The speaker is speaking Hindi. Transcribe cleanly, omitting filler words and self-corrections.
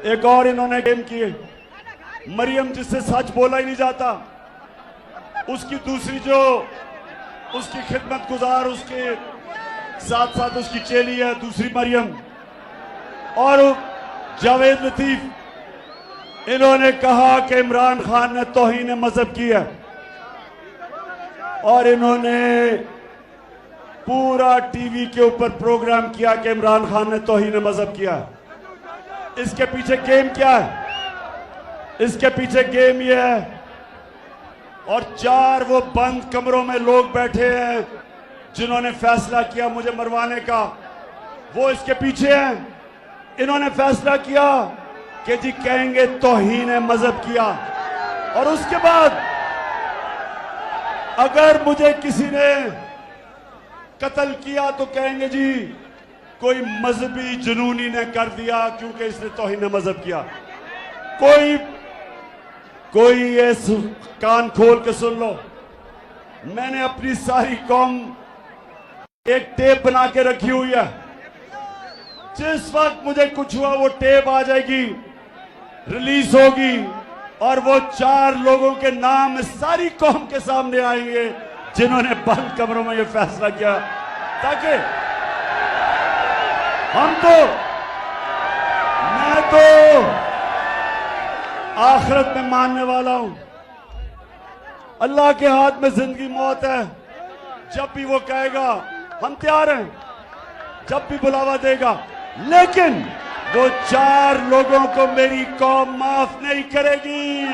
एक और इन्होंने गेम किए, मरियम जिससे सच बोला ही नहीं जाता, उसकी दूसरी जो उसकी खिदमत गुजार, उसके साथ साथ उसकी चेली है दूसरी मरियम, और जावेद लतीफ। इन्होंने कहा कि इमरान खान ने तौहीन मजहब की है और इन्होंने पूरा टीवी के ऊपर प्रोग्राम किया कि इमरान खान ने तौहीन मजहब किया। इसके पीछे गेम क्या है? इसके पीछे गेम ये है, और 4 वो बंद कमरों में लोग बैठे हैं जिन्होंने फैसला किया मुझे मरवाने का, वो इसके पीछे हैं। इन्होंने फैसला किया कि जी कहेंगे तौहीन मजहब किया, और उसके बाद अगर मुझे किसी ने कत्ल किया तो कहेंगे जी कोई मजहबी जुनूनी ने कर दिया क्योंकि इसने तौहीन मजहब किया। कोई ये कान खोल के सुन लो, मैंने अपनी सारी कौम एक टेप बना के रखी हुई है। जिस वक्त मुझे कुछ हुआ वो टेप आ जाएगी, रिलीज होगी, और वो 4 लोगों के नाम सारी कौम के सामने आएंगे जिन्होंने बंद कमरों में ये फैसला किया, ताकि मैं तो आखिरत में मानने वाला हूं। अल्लाह के हाथ में जिंदगी मौत है। जब भी वो कहेगा हम तैयार हैं, जब भी बुलावा देगा, लेकिन वो 4 लोगों को मेरी कौम माफ नहीं करेगी।